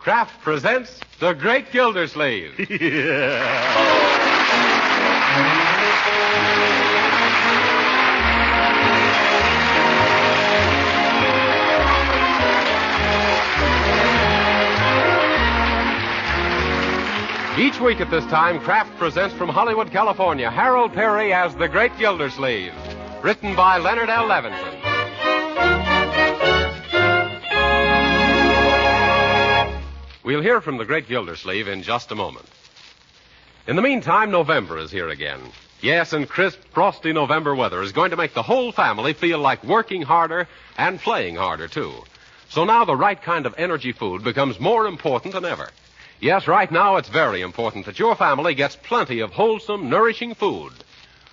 Kraft presents The Great Gildersleeve. Each week at this time, Kraft presents from Hollywood, California, Harold Perry as The Great Gildersleeve, written by Leonard L. Levinson. We'll hear from The Great Gildersleeve in just a moment. In the meantime, November is here again. Yes, and crisp, frosty November weather is going to make the whole family feel like working harder and playing harder, too. So now the right kind of energy food becomes more important than ever. Yes, right now it's very important that your family gets plenty of wholesome, nourishing food.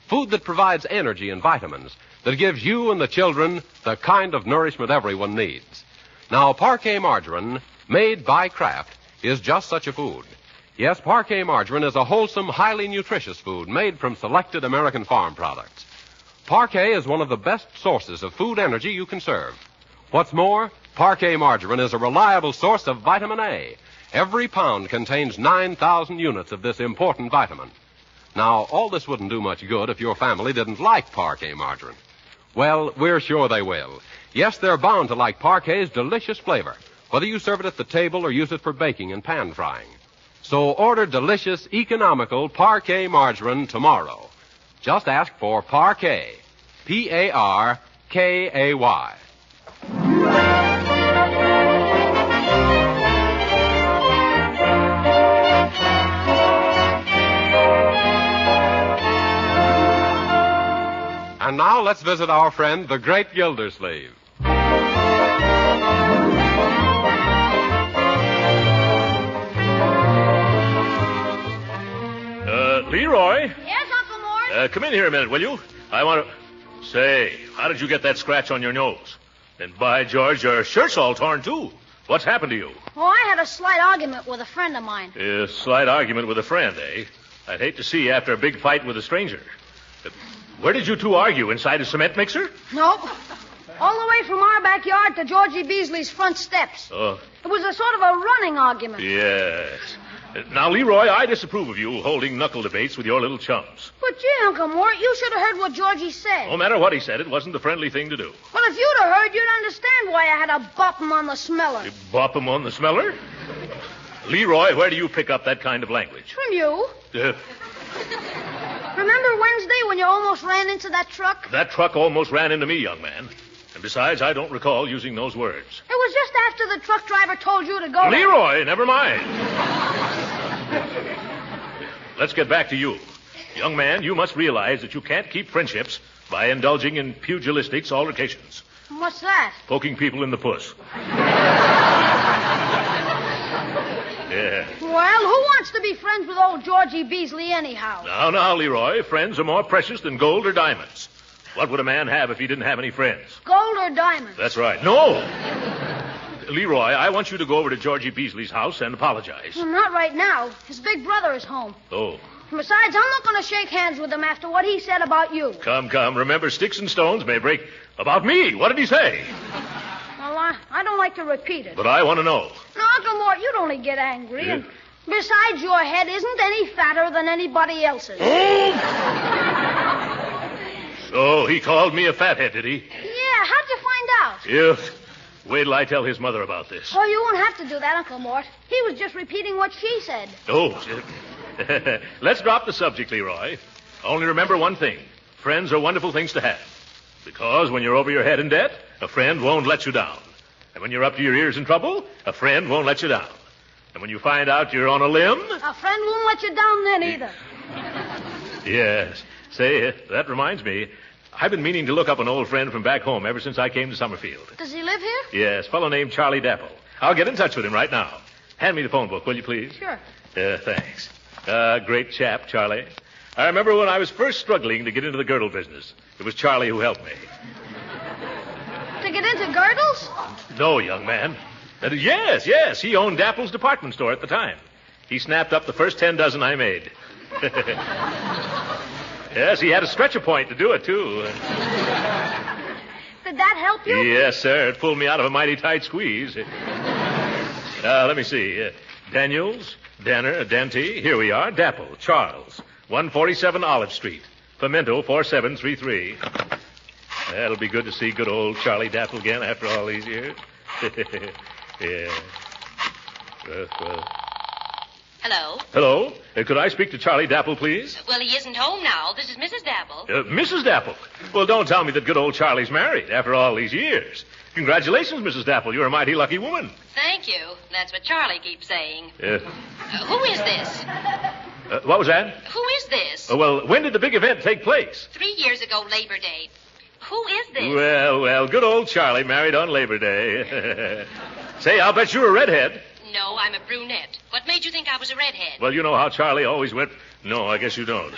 Food that provides energy and vitamins, that gives you and the children the kind of nourishment everyone needs. Now, Parque Margarine, made by Kraft, is just such a food. Yes, Parque Margarine is a wholesome, highly nutritious food made from selected American farm products. Parque is one of the best sources of food energy you can serve. What's more, Parque Margarine is a reliable source of vitamin A. Every pound contains 9,000 units of this important vitamin. Now, all this wouldn't do much good if your family didn't like Parque Margarine. Well, we're sure they will. Yes, they're bound to like Parque's delicious flavor, whether you serve it at the table or use it for baking and pan frying. So order delicious, economical Parque Margarine tomorrow. Just ask for Parque. P-A-R-K-A-Y. And now let's visit our friend, the Great Gildersleeve. Leroy? Yes, Uncle Mort? Come in here a minute, will you? I want to... Say, how did you get that scratch on your nose? And by George, your shirt's all torn, too. What's happened to you? Oh, I had a slight argument with a friend of mine. A slight argument with a friend, eh? I'd hate to see you after a big fight with a stranger. Where did you two argue? Inside a cement mixer? Nope. All the way from our backyard to Georgie Beasley's front steps. Oh. It was a sort of a running argument. Yes. Now, Leroy, I disapprove of you holding knuckle debates with your little chums. But gee, Uncle Mort, you should have heard what Georgie said. No matter what he said, it wasn't the friendly thing to do. Well, if you'd have heard, you'd understand why I had to bop him on the smeller. You bop him on the smeller? Leroy, where do you pick up that kind of language? From you. Remember Wednesday when you almost ran into that truck? That truck almost ran into me, young man. And besides, I don't recall using those words. It was just after the truck driver told you to go. Leroy, never mind. Let's get back to you. Young man, you must realize that you can't keep friendships by indulging in pugilistic altercations. What's that? Poking people in the puss. Yeah. Well, who wants to be friends with old Georgie Beasley anyhow? Now, Leroy, friends are more precious than gold or diamonds. What would a man have if he didn't have any friends? Gold or diamonds? That's right. No! Leroy, I want you to go over to Georgie Beasley's house and apologize. Well, not right now. His big brother is home. Oh. And besides, I'm not going to shake hands with him after what he said about you. Come. Remember, sticks and stones may break... About me? What did he say? Well, I don't like to repeat it. But I want to know. Now, Uncle Mort, you'd only get angry. Yeah. And besides, your head isn't any fatter than anybody else's. Oh! So he called me a fathead, did he? Yeah, how'd you find out? Yeah. Wait till I tell his mother about this. Oh, you won't have to do that, Uncle Mort. He was just repeating what she said. Oh. Let's drop the subject, Leroy. Only remember one thing. Friends are wonderful things to have. Because when you're over your head in debt, a friend won't let you down. And when you're up to your ears in trouble, a friend won't let you down. And when you find out you're on a limb... A friend won't let you down then either. Yes. Say, that reminds me... I've been meaning to look up an old friend from back home ever since I came to Summerfield. Does he live here? Yes, a fellow named Charlie Dapple. I'll get in touch with him right now. Hand me the phone book, will you, please? Sure. Thanks. Great chap, Charlie. I remember when I was first struggling to get into the girdle business. It was Charlie who helped me. To get into girdles? No, young man. Yes. He owned Dapple's department store at the time. He snapped up the first 10 dozen I made. Yes, he had a stretcher point to do it, too. Did that help you? Yes, sir. It pulled me out of a mighty tight squeeze. Let me see. Daniels, Danner, Dante. Here we are. Dapple, Charles. 147 Olive Street. Pimento 4733. That'll be good to see good old Charlie Dapple again after all these years. Yeah. Well. Hello? Hello? Could I speak to Charlie Dapple, please? Well, he isn't home now. This is Mrs. Dapple. Mrs. Dapple? Well, don't tell me that good old Charlie's married after all these years. Congratulations, Mrs. Dapple. You're a mighty lucky woman. Thank you. That's what Charlie keeps saying. Who is this? What was that? Who is this? Well, when did the big event take place? 3 years ago, Labor Day. Who is this? Well, good old Charlie married on Labor Day. Say, I'll bet you're a redhead. No, I'm a brunette. What made you think I was a redhead? Well, you know how Charlie always went. No, I guess you don't.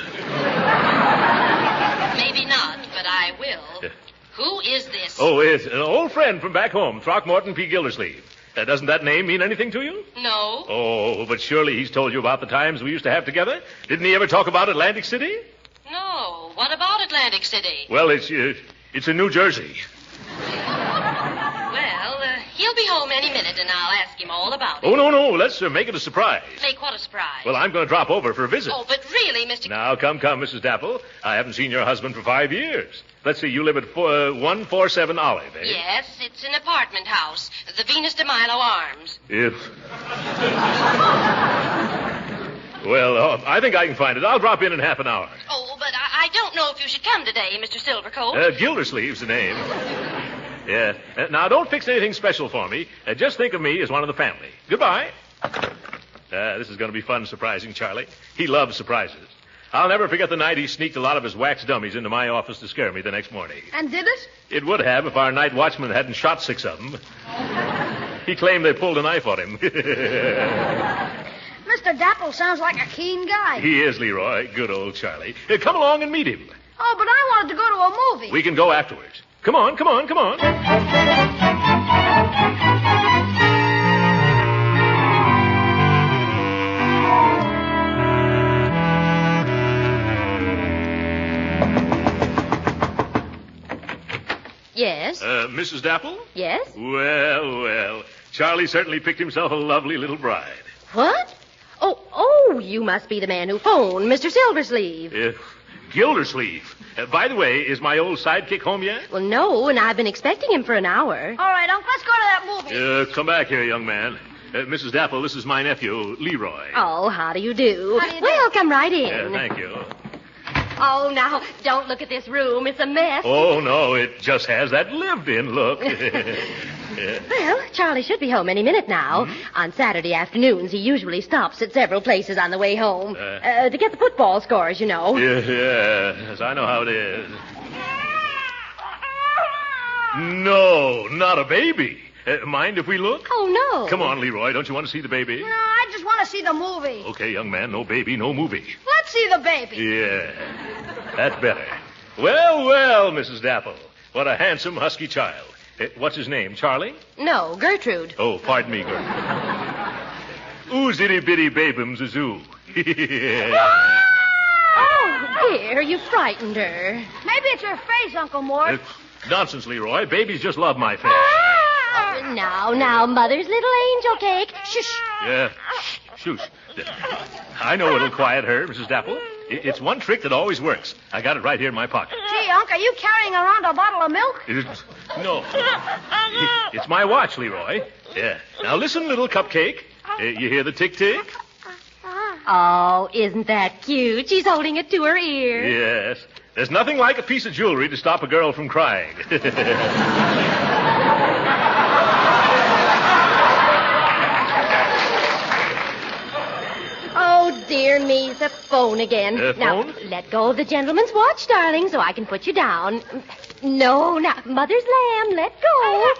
Maybe not, but I will. Who is this? Oh, it's an old friend from back home, Throckmorton P. Gildersleeve. Doesn't that name mean anything to you? No. Oh, but surely he's told you about the times we used to have together. Didn't he ever talk about Atlantic City? No. What about Atlantic City? Well, it's in New Jersey. Well, he'll be home any minute, and I'll ask him all about it. Oh, no. Let's make it a surprise. Make what a surprise? Well, I'm going to drop over for a visit. Oh, but really, Mr. Now, come, Mrs. Dapple. I haven't seen your husband for 5 years. Let's see, you live at 147 Olive, eh? Yes, it's an apartment house. The Venus de Milo Arms. Well, I think I can find it. I'll drop in half an hour. Oh, but I don't know if you should come today, Mr. Silvercoat. Gildersleeve's the name. Yeah. Now, don't fix anything special for me. Just think of me as one of the family. Goodbye. This is going to be fun surprising Charlie. He loves surprises. I'll never forget the night he sneaked a lot of his wax dummies into my office to scare me the next morning. And did it? It would have if our night watchman hadn't shot 6 of them. He claimed they pulled a knife on him. Mr. Dapple sounds like a keen guy. He is, Leroy. Good old Charlie. Come along and meet him. Oh, but I wanted to go to a movie. We can go afterwards. Come on. Yes? Mrs. Dapple? Yes? Well. Charlie certainly picked himself a lovely little bride. What? Oh, you must be the man who phoned, Mr. Silversleeve. Gildersleeve. By the way, is my old sidekick home yet? Well, no, and I've been expecting him for an hour. All right, Uncle, let's go to that movie. Come back here, young man. Mrs. Dapple, this is my nephew, Leroy. Oh, how do you do? How do you do? Well, come right in. Thank you. Oh, now, don't look at this room. It's a mess. Oh, no, it just has that lived-in look. Well, Charlie should be home any minute now. Mm-hmm. On Saturday afternoons, he usually stops at several places on the way home. To get the football scores, you know. Yes, I know how it is. No, not a baby. Mind if we look? Oh, no. Come on, Leroy. Don't you want to see the baby? No, I just want to see the movie. Okay, young man. No baby, no movie. Let's see the baby. Yeah, that's better. Well, Mrs. Dapple. What a handsome, husky child. What's his name, Charlie? No, Gertrude. Oh, pardon me, Gertrude. Ooh, zitty-bitty babums a zoo. Oh, dear, you frightened her. Maybe it's her face, Uncle Mort. Nonsense, Leroy. Babies just love my face. Oh, now, Mother's little angel cake. Shush. Yeah, shush. I know it'll quiet her, Mrs. Dapple. It's one trick that always works. I got it right here in my pocket. Gee, Unc, are you carrying around a bottle of milk? No. It's my watch, Leroy. Yeah. Now listen, little cupcake. You hear the tick-tick? Oh, isn't that cute? She's holding it to her ear. Yes. There's nothing like a piece of jewelry to stop a girl from crying. Oh, dear me, the phone again. Phone? Now, let go of the gentleman's watch, darling, so I can put you down. No, now, Mother's lamb, let go.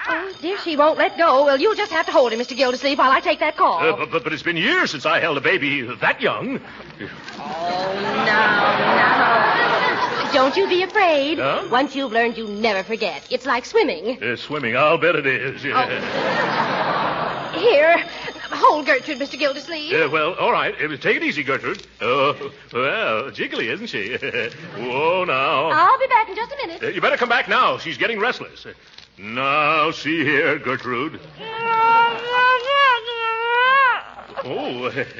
Oh, dear, she won't let go. Well, you'll just have to hold him, Mr. Gildersleeve, while I take that call. But it's been years since I held a baby that young. Oh, no. Don't you be afraid. Huh? Once you've learned, you never forget. It's like swimming. Swimming, I'll bet it is. Yeah. Oh. Here, hold Gertrude, Mr. Gildersleeve. Well, all right. Take it easy, Gertrude. Oh, well, jiggly, isn't she? Whoa, now. I'll be back in just a minute. You better come back now. She's getting restless. Now, see here, Gertrude.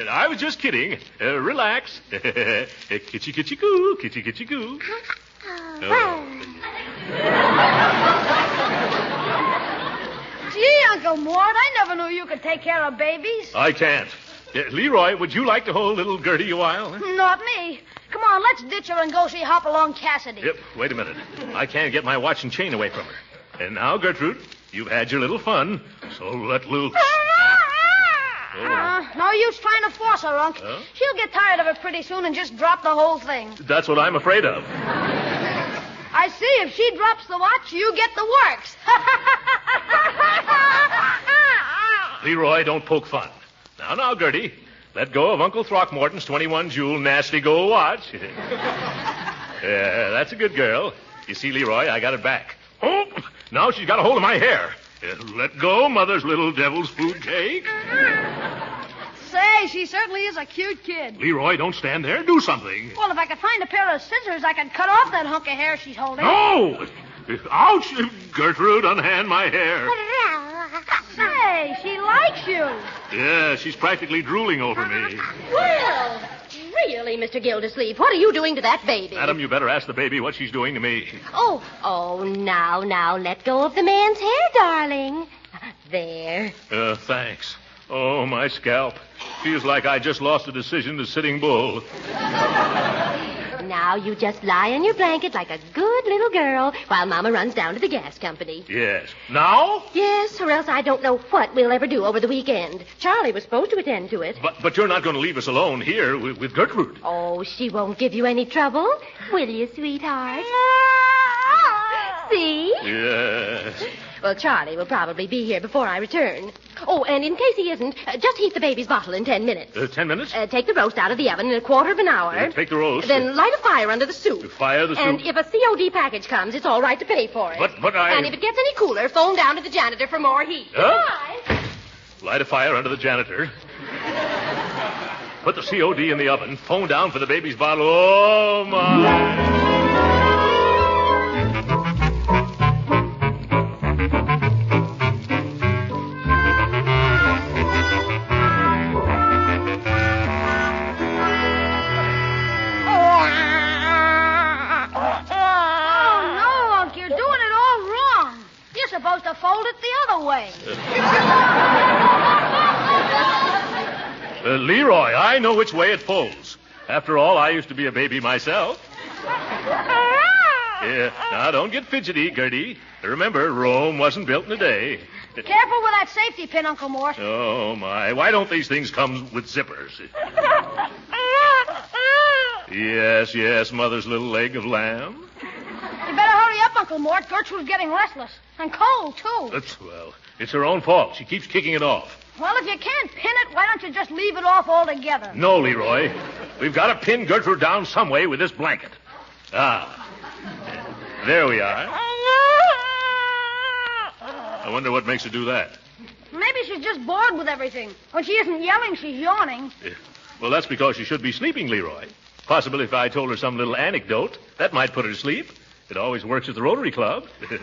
I was just kidding. Relax. Kitchy, kitchy, goo. Kitchy, kitchy, goo. Oh. Gee, Uncle Mort, I never knew you could take care of babies. I can't. Leroy, would you like to hold little Gertie a while? Not me. Come on, let's ditch her and go see Hopalong Cassidy. Yep, wait a minute. I can't get my watch and chain away from her. And now, Gertrude, you've had your little fun, so let little... No use trying to force her, Unc. Huh? She'll get tired of it pretty soon and just drop the whole thing. That's what I'm afraid of. I see. If she drops the watch, you get the works. Leroy, don't poke fun. Now, Gertie, let go of Uncle Throckmorton's 21-jewel nasty gold watch. Yeah, that's a good girl. You see, Leroy, I got it back. Oh, now she's got a hold of my hair. Let go, Mother's little devil's food cake. Say, she certainly is a cute kid. Leroy, don't stand there. Do something. Well, if I could find a pair of scissors, I could cut off that hunk of hair she's holding. No! Ouch! Gertrude, unhand my hair. Say, she likes you. Yeah, she's practically drooling over me. Well, really, Mr. Gildersleeve, what are you doing to that baby? Madam, you better ask the baby what she's doing to me. Oh, now, let go of the man's hair, darling. There. Thanks. Oh, my scalp. Feels like I just lost a decision to Sitting Bull. Now you just lie in your blanket like a good little girl while Mama runs down to the gas company. Yes. Now? Yes, or else I don't know what we'll ever do over the weekend. Charlie was supposed to attend to it. But you're not going to leave us alone here with Gertrude. Oh, she won't give you any trouble, will you, sweetheart? See? Yes. Well, Charlie will probably be here before I return. Oh, and in case he isn't, just heat the baby's bottle in 10 minutes. 10 minutes? Take the roast out of the oven in a quarter of an hour. Take the roast. Then light a fire under the soup. Fire the soup. And if a COD package comes, it's all right to pay for it. But I... And if it gets any cooler, phone down to the janitor for more heat. Huh? Bye. Light a fire under the janitor. Put the COD in the oven. Phone down for the baby's bottle. Oh, my... Supposed to fold it the other way. Leroy, I know which way it folds. After all, I used to be a baby myself. Yeah, now don't get fidgety, Gertie. Remember, Rome wasn't built in a day. Careful with that safety pin, Uncle Mort. Oh, my. Why don't these things come with zippers? Yes, Mother's little leg of lamb. You better hurry up, Uncle Mort. Gertrude's getting restless. And cold, too. Well, it's her own fault. She keeps kicking it off. Well, if you can't pin it, why don't you just leave it off altogether? No, Leroy. We've got to pin Gertrude down some way with this blanket. Ah. There we are. I wonder what makes her do that. Maybe she's just bored with everything. When she isn't yelling, she's yawning. Well, that's because she should be sleeping, Leroy. Possibly if I told her some little anecdote, that might put her to sleep. It always works at the Rotary Club. Why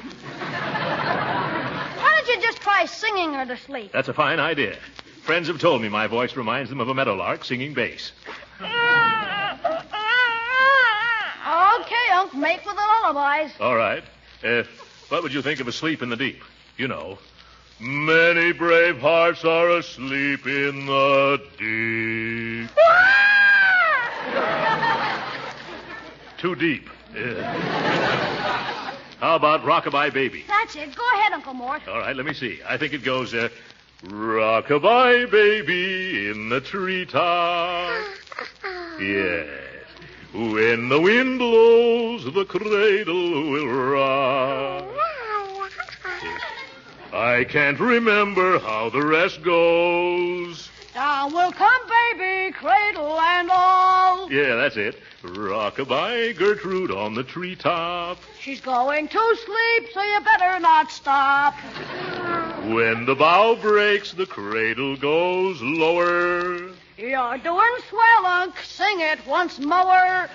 don't you just try singing her to sleep? That's a fine idea. Friends have told me my voice reminds them of a meadowlark singing bass. Okay, Unc, make for the lullabies. All right. What would you think of Asleep in the Deep? You know. Many brave hearts are asleep in the deep. Too deep. How about Rockabye Baby? That's it. Go ahead, Uncle Mort. All right, let me see. I think it goes, Rockabye Baby in the treetop. Yes. When the wind blows, the cradle will rock. I can't remember how the rest goes. Down will come baby, cradle and all. Yeah, that's it. Rockabye Gertrude on the treetop. She's going to sleep, so you better not stop. When the bough breaks, the cradle goes lower. You're doing swell, Unc. Sing it once more.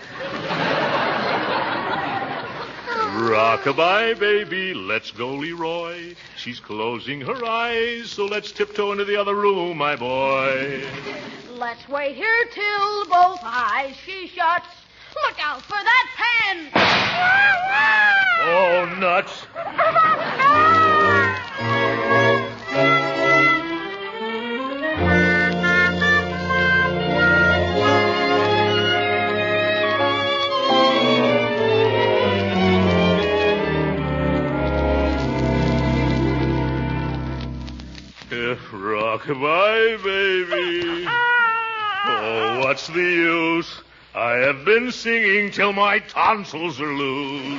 Rockabye, baby, let's go, Leroy. She's closing her eyes, so let's tiptoe into the other room, my boy. Let's wait here till both eyes she shuts. Look out for that pen! Oh, nuts. Rock-a-bye, baby. Oh, what's the use? I have been singing till my tonsils are loose. You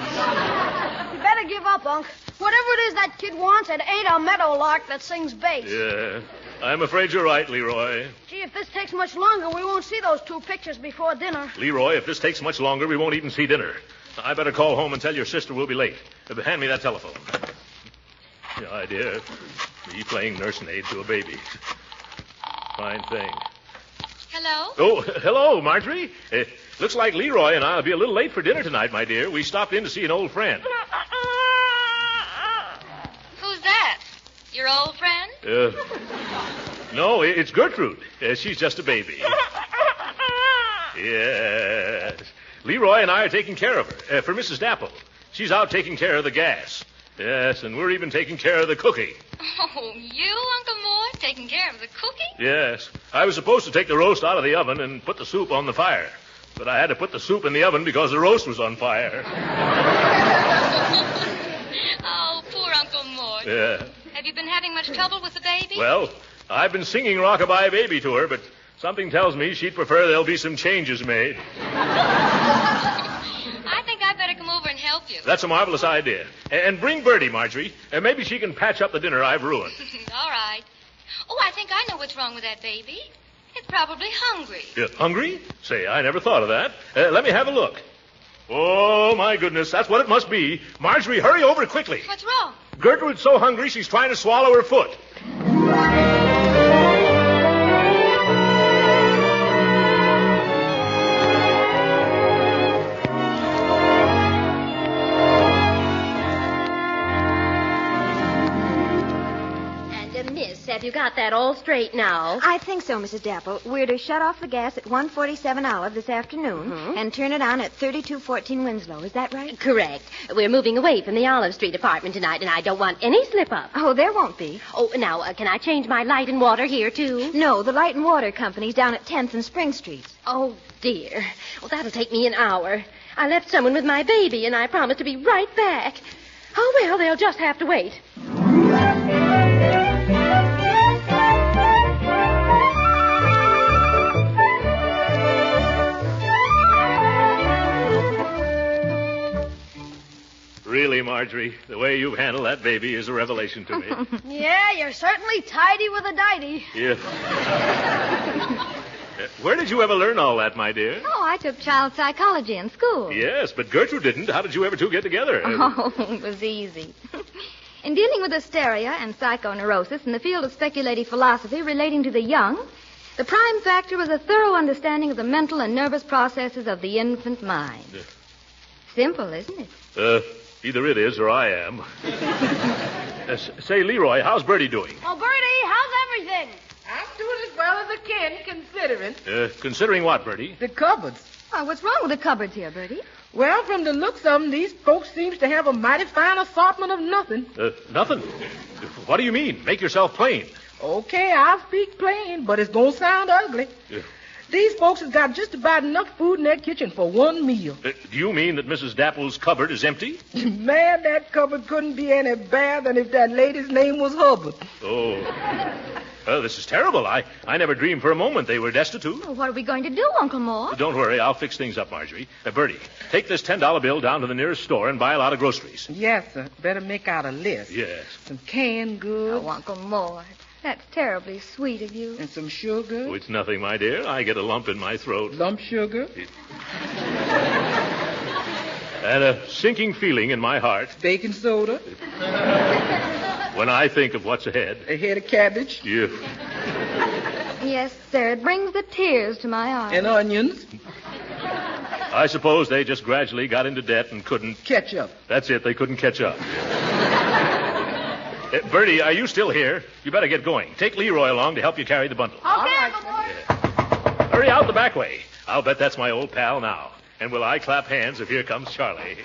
better give up, Unc. Whatever it is that kid wants, it ain't a meadowlark that sings bass. Yeah, I'm afraid you're right, Leroy. Gee, if this takes much longer, we won't see those two pictures before dinner. Leroy, if this takes much longer, we won't even see dinner. I better call home and tell your sister we'll be late. Hand me that telephone. The idea. Me playing nursemaid to a baby. Fine thing. Hello? Oh, hello, Marjorie. Looks like Leroy and I'll be a little late for dinner tonight, my dear. We stopped in to see an old friend. Who's that? Your old friend? No, it's Gertrude. She's just a baby. Yes. Leroy and I are taking care of her, for Mrs. Dapple. She's out taking care of the gas. Yes, and we're even taking care of the cooking. Oh, you, Uncle Mort, taking care of the cooking? Yes. I was supposed to take the roast out of the oven and put the soup on the fire. But I had to put the soup in the oven because the roast was on fire. Oh, poor Uncle Mort. Yeah. Have you been having much trouble with the baby? Well, I've been singing Rock-a-Bye Baby to her, but something tells me she'd prefer there'll be some changes made. I think I'd better come over and help you. That's a marvelous idea. And bring Bertie, Marjorie. Maybe she can patch up the dinner I've ruined. All right. Oh, I think I know what's wrong with that baby. It's probably hungry. Hungry? Say, I never thought of that. Let me have a look. Oh, my goodness, that's what it must be. Marjorie, hurry over quickly. What's wrong? Gertrude's so hungry she's trying to swallow her foot. Have you got that all straight now? I think so, Mrs. Dapple. We're to shut off the gas at 147 Olive this afternoon and turn it on at 3214 Winslow. Is that right? Correct. We're moving away from the Olive Street apartment tonight, and I don't want any slip-up. Oh, there won't be. Oh, now, can I change my light and water here, too? No, the Light and Water Company's down at 10th and Spring Streets. Oh, dear. Well, that'll take me an hour. I left someone with my baby, and I promised to be right back. Oh, well, they'll just have to wait. Really, Marjorie, the way you've handled that baby is a revelation to me. Yeah, you're certainly tidy with a diety. Yeah. Where did you ever learn all that, my dear? Oh, I took child psychology in school. Yes, but Gertrude didn't. How did you ever two get together? Oh, it was easy. In dealing with hysteria and psychoneurosis in the field of speculative philosophy relating to the young, the prime factor was a thorough understanding of the mental and nervous processes of the infant mind. Simple, isn't it? Either it is or I am. Say, Leroy, how's Bertie doing? Oh, Bertie, how's everything? I'm doing as well as I can, considering. Considering what, Bertie? The cupboards. Oh, what's wrong with the cupboards here, Bertie? Well, from the looks of them, these folks seems to have a mighty fine assortment of nothing. Nothing. What do you mean? Make yourself plain. Okay, I'll speak plain, but it's gonna sound ugly. These folks has got just about enough food in their kitchen for one meal. Do you mean that Mrs. Dapple's cupboard is empty? Man, that cupboard couldn't be any better than if that lady's name was Hubbard. Oh. This is terrible. I never dreamed for a moment they were destitute. Well, what are we going to do, Uncle Mort? Don't worry. I'll fix things up, Marjorie. Bertie, take this $10 bill down to the nearest store and buy a lot of groceries. Yes, sir. Better make out a list. Yes. Some canned goods. Oh, Uncle Mort. That's terribly sweet of you. And some sugar. Oh, it's nothing, my dear. I get a lump in my throat. Lump sugar. And a sinking feeling in my heart. Baking soda. When I think of what's ahead. A head of cabbage. Yeah. Yes, sir. It brings the tears to my eyes. And onions. I suppose they just gradually got into debt and couldn't... Catch up. That's it. They couldn't catch up. Bertie, are you still here? You better get going. Take Leroy along to help you carry the bundle. Okay, Uncle Mort. Hurry out the back way. I'll bet that's my old pal now. And will I clap hands if here comes Charlie?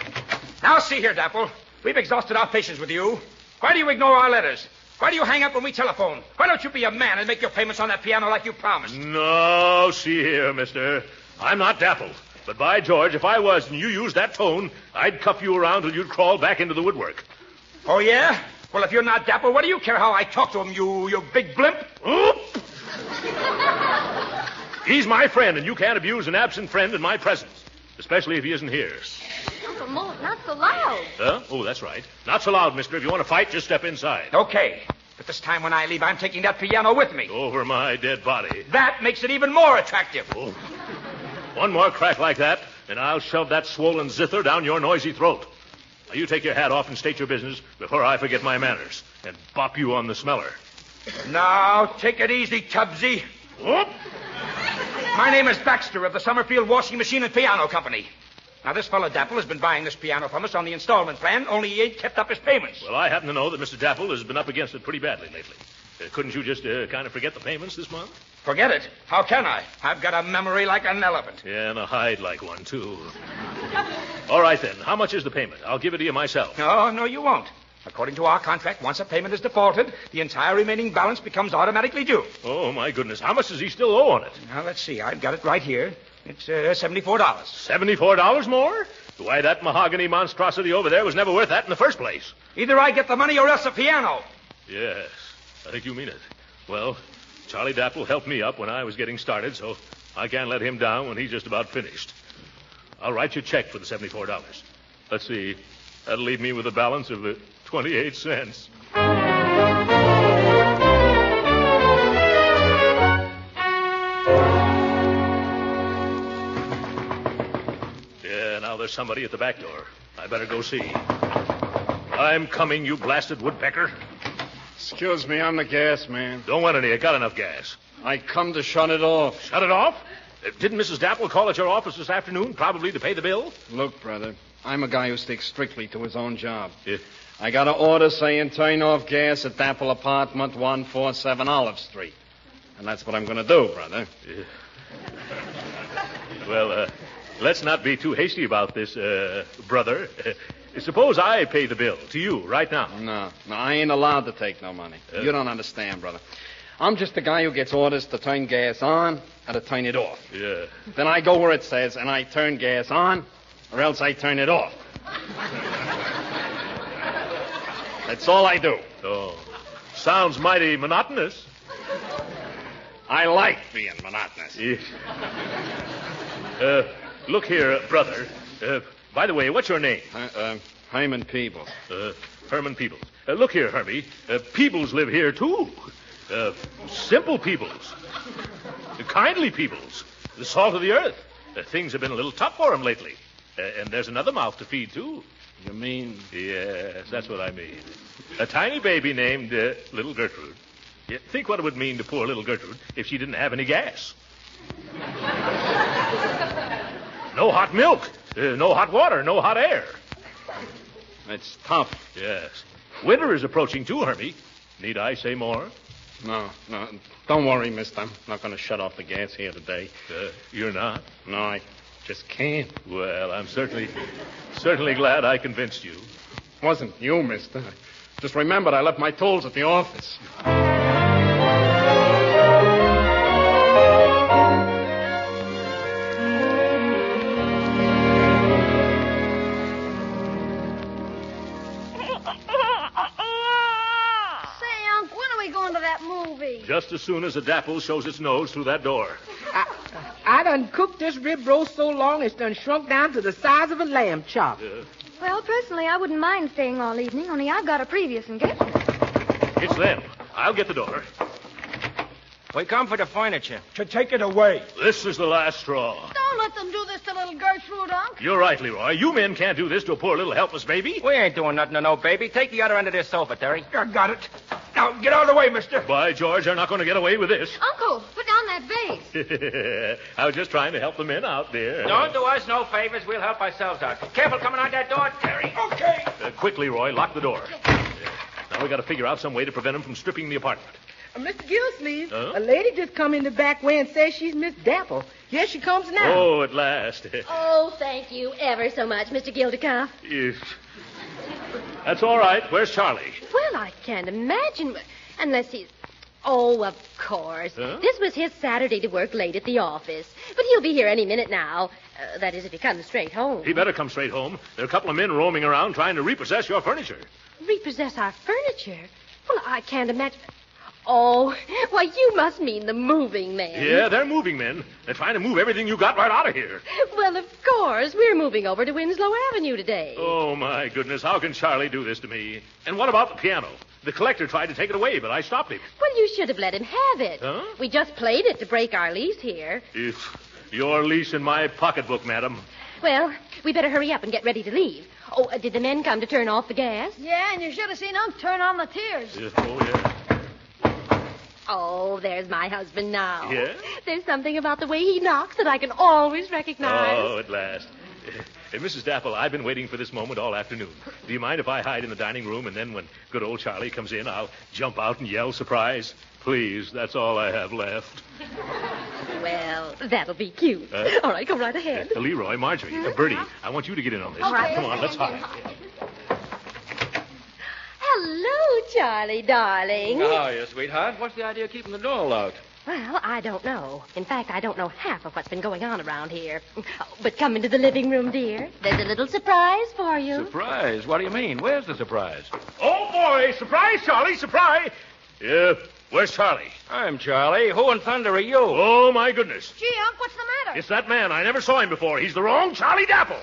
Now, see here, Dapple. We've exhausted our patience with you. Why do you ignore our letters? Why do you hang up when we telephone? Why don't you be a man and make your payments on that piano like you promised? No, see here, mister. I'm not Dapple. But by George, if I was and you used that tone, I'd cuff you around till you'd crawl back into the woodwork. Oh, yeah? Well, if you're not Dapple, what do you care how I talk to him, you big blimp? Oop! He's my friend, and you can't abuse an absent friend in my presence, especially if he isn't here. Uncle Mort, not so loud. Huh? Oh, that's right. Not so loud, mister. If you want to fight, just step inside. Okay. But this time when I leave, I'm taking that piano with me. Over my dead body. That makes it even more attractive. Oh. One more crack like that, and I'll shove that swollen zither down your noisy throat. Now, you take your hat off and state your business before I forget my manners and bop you on the smeller. Now, take it easy, Tubbsy. Whoop! My name is Baxter of the Summerfield Washing Machine and Piano Company. Now, this fellow Dapple has been buying this piano from us on the installment plan, only he ain't kept up his payments. Well, I happen to know that Mr. Dapple has been up against it pretty badly lately. Couldn't you just kind of forget the payments this month? Forget it? How can I? I've got a memory like an elephant. Yeah, and a hide like one, too. All right, then. How much is the payment? I'll give it to you myself. No, you won't. According to our contract, once a payment is defaulted, the entire remaining balance becomes automatically due. Oh, my goodness. How much does he still owe on it? Now, let's see. I've got it right here. It's $74. $74 more? Why, that mahogany monstrosity over there was never worth that in the first place. Either I get the money or else the piano. Yes, I think you mean it. Well, Charlie Dapple helped me up when I was getting started, so I can't let him down when he's just about finished. I'll write you a check for the $74. Let's see. That'll leave me with a balance of 28 cents. Yeah, now there's somebody at the back door. I better go see. I'm coming, you blasted woodpecker. Excuse me, I'm the gas man. Don't want any. I got enough gas. I come to shut it off. Shut it off? Didn't Mrs. Dapple call at your office this afternoon, probably to pay the bill? Look, brother, I'm a guy who sticks strictly to his own job. Yeah. I got an order saying turn off gas at Dapple Apartment 147 Olive Street. And that's what I'm going to do, brother. Yeah. Well, let's not be too hasty about this, brother. Suppose I pay the bill to you right now. No, I ain't allowed to take no money. You don't understand, brother. I'm just the guy who gets orders to turn gas on and to turn it off. Yeah. Then I go where it says, and I turn gas on, or else I turn it off. That's all I do. Oh, sounds mighty monotonous. I like being monotonous. Yeah. Look here, brother. By the way, what's your name? Herman Peebles. Herman Peebles. Look here, Hermie. Peebles live here, too. Simple Peebles. Kindly Peebles. The salt of the earth. Things have been a little tough for him lately. And there's another mouth to feed, too. You mean? Yes, that's what I mean. A tiny baby named Little Gertrude. Yeah, think what it would mean to poor little Gertrude if she didn't have any gas. No hot milk. No hot water. No hot air. It's tough. Yes. Winter is approaching, too, Hermie. Need I say more? No. Don't worry, mister. I'm not going to shut off the gas here today. You're not? No, I just can't. Well, I'm certainly glad I convinced you. Wasn't you, mister. Just remembered I left my tools at the office. Just as soon as a Dapple shows its nose through that door. I done cooked this rib roast so long it's done shrunk down to the size of a lamb chop. Well, personally, I wouldn't mind staying all evening, only I've got a previous engagement. It's them. I'll get the door. We come for the furniture. To take it away. This is the last straw. Don't let them do this to little Gertrude, Unc. You're right, Leroy. You men can't do this to a poor little helpless baby. We ain't doing nothing to no baby. Take the other end of this sofa, Terry. I got it. Now, get out of the way, mister. By George, they're not going to get away with this. Uncle, put down that vase. I was just trying to help the men out, dear. Don't do us no favors. We'll help ourselves out. Careful coming out that door, Terry. Okay. Quick, Leroy, lock the door. Now we got to figure out some way to prevent them from stripping the apartment. Mr. Gildersleeve, Huh? a lady just come in the back way and says she's Miss Dapple. Here she comes now. Oh, at last. Oh, thank you ever so much, Mr. Gildersleeve. Yes. That's all right. Where's Charlie? Well, I can't imagine. Unless he's... Oh, of course. Huh? This was his Saturday to work late at the office. But he'll be here any minute now. That is, if he comes straight home. He better come straight home. There are a couple of men roaming around trying to repossess your furniture. Repossess our furniture? Well, I can't imagine... Oh, why, you must mean the moving men. Yeah, they're moving men. They're trying to move everything you got right out of here. Well, of course. We're moving over to Winslow Avenue today. Oh, my goodness. How can Charlie do this to me? And what about the piano? The collector tried to take it away, but I stopped him. Well, you should have let him have it. Huh? We just played it to break our lease here. Your lease in my pocketbook, madam. Well, we better hurry up and get ready to leave. Oh, did the men come to turn off the gas? Yeah, and you should have seen Unc turn on the tears. Oh, yeah. Oh, there's my husband now. Yeah? There's something about the way he knocks that I can always recognize. Oh, at last. Hey, Mrs. Dapple, I've been waiting for this moment all afternoon. Do you mind if I hide in the dining room, and then when good old Charlie comes in, I'll jump out and yell surprise? Please, that's all I have left. Well, that'll be cute. All right, go right ahead. Leroy, Marjorie, Bertie, I want you to get in on this. All right. Come on, let's hide. Hello, Charlie, darling. How are you, sweetheart? What's the idea of keeping the door locked? Well, I don't know. In fact, I don't know half of what's been going on around here. Oh, but come into the living room, dear. There's a little surprise for you. Surprise? What do you mean? Where's the surprise? Oh, boy, surprise, Charlie, surprise. Yeah, where's Charlie? I'm Charlie. Who in thunder are you? Oh, my goodness. Gee, Unc, what's the matter? It's that man. I never saw him before. He's the wrong Charlie Dapple.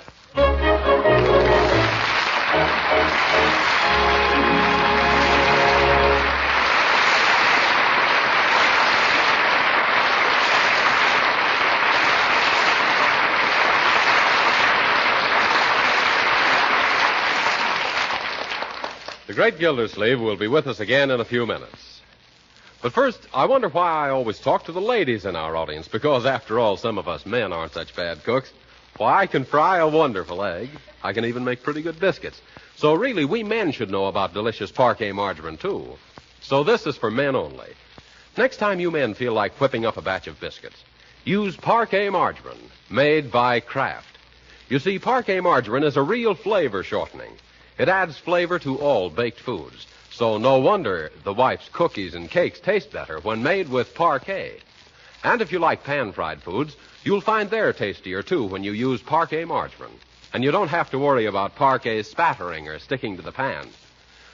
The Great Gildersleeve will be with us again in a few minutes. But first, I wonder why I always talk to the ladies in our audience, because after all, some of us men aren't such bad cooks. Why, I can fry a wonderful egg. I can even make pretty good biscuits. So really, we men should know about delicious Parque Margarine, too. So this is for men only. Next time you men feel like whipping up a batch of biscuits, use Parque Margarine, made by Kraft. You see, Parque Margarine is a real flavor shortening. It adds flavor to all baked foods, so no wonder the wife's cookies and cakes taste better when made with Parque. And if you like pan-fried foods, you'll find they're tastier, too, when you use Parque Margarine. And you don't have to worry about Parque spattering or sticking to the pan.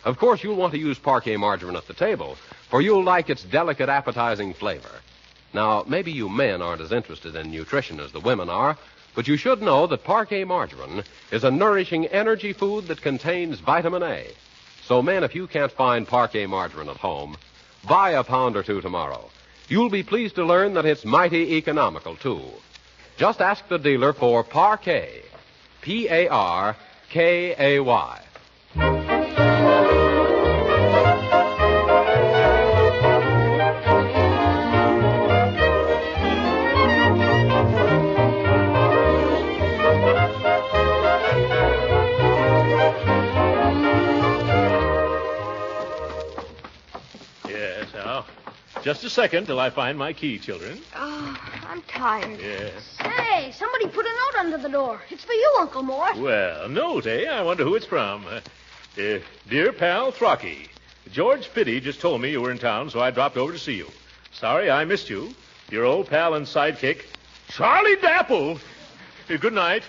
Of course, you'll want to use Parque Margarine at the table, for you'll like its delicate, appetizing flavor. Now, maybe you men aren't as interested in nutrition as the women are, but you should know that Parque Margarine is a nourishing energy food that contains vitamin A. So, men, if you can't find Parque Margarine at home, buy a pound or two tomorrow. You'll be pleased to learn that it's mighty economical, too. Just ask the dealer for Parque. Parkay. Yes, now, just a second till I find my key, children. Oh, I'm tired. Yes. Hey, somebody put a note under the door. It's for you, Uncle Mort. Well, note, eh? I wonder who it's from. Dear pal Throcky, George Fitty just told me you were in town, so I dropped over to see you. Sorry I missed you. Your old pal and sidekick, Charlie Dapple. Good night.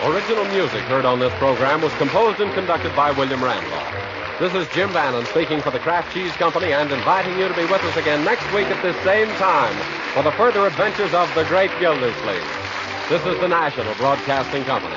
Original music heard on this program was composed and conducted by William Randolph. This is Jim Bannon speaking for the Kraft Cheese Company and inviting you to be with us again next week at this same time for the further adventures of the Great Gildersleeve. This is the National Broadcasting Company.